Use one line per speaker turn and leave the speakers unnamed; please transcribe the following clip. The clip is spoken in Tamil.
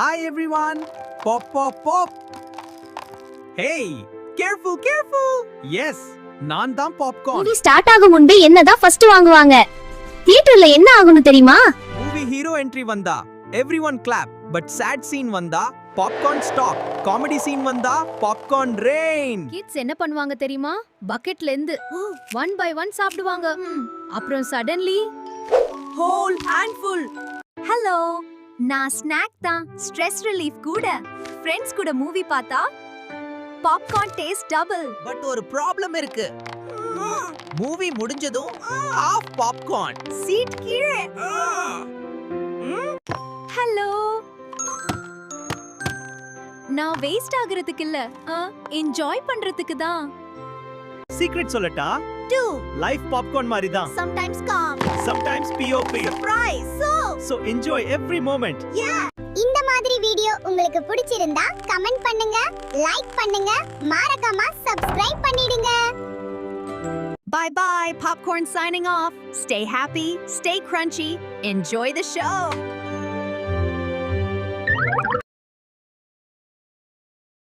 Hi everyone. Pop pop pop. Hey, careful careful. Yes, நான் தான் பாப்கார்ன்.
மூவி ஸ்டார்ட் ஆகும் முன்பே என்னதான் ஃபர்ஸ்ட் வாங்குவாங்க? தியேட்டர்ல என்ன ஆகும்னு தெரியுமா?
மூவி ஹீரோ என்ட்ரி வந்தா everyone clap, but sad scene வந்தா பாப்கார்ன் ஸ்டாப். காமெடி சீன் வந்தா பாப்கார்ன் ரெயின்.
கிட்ஸ் என்ன பண்ணுவாங்க தெரியுமா? பக்கெட்ல இருந்து ஒன் பை ஒன் சாப்பிடுவாங்க. அப்புறம் சடன்லி ஹோல் ஹேண்ட்ஃபுல். ஹலோ, நான் ஸ்நாக் தான், ஸ்ட்ரெஸ் ரிலீஃப் கூட. ஃப்ரெண்ட்ஸ் கூட மூவி பார்த்தா பாப்கார்ன் டேஸ்ட் டபுள்.
பட் ஒரு ப்ராப்ளம் இருக்கு. மூவி முடிஞ்சதும் ஆஃப் பாப்கார்ன்.
சீட் கீழே. ஹலோ, நான் வேஸ்ட் ஆகுறதுக்கு இல்ல, என்ஜாய் பண்றதுக்கு தான்.
சீக்ரெட் சொல்லட்டா? லைஃப் பாப்கார்ன் மாதிரி தான்.
Sometimes calm,
Sometimes POP.
surprise.
So enjoy every moment.
இந்த மாதிரி வீடியோ உங்களுக்கு பிடிச்சிருந்தா கமெண்ட் பண்ணுங்க, லைக் பண்ணுங்க, மறக்காம சப்ஸ்கிரைப் பண்ணிடுங்க.
Bye bye, popcorn signing off. Stay happy, stay crunchy, enjoy the show.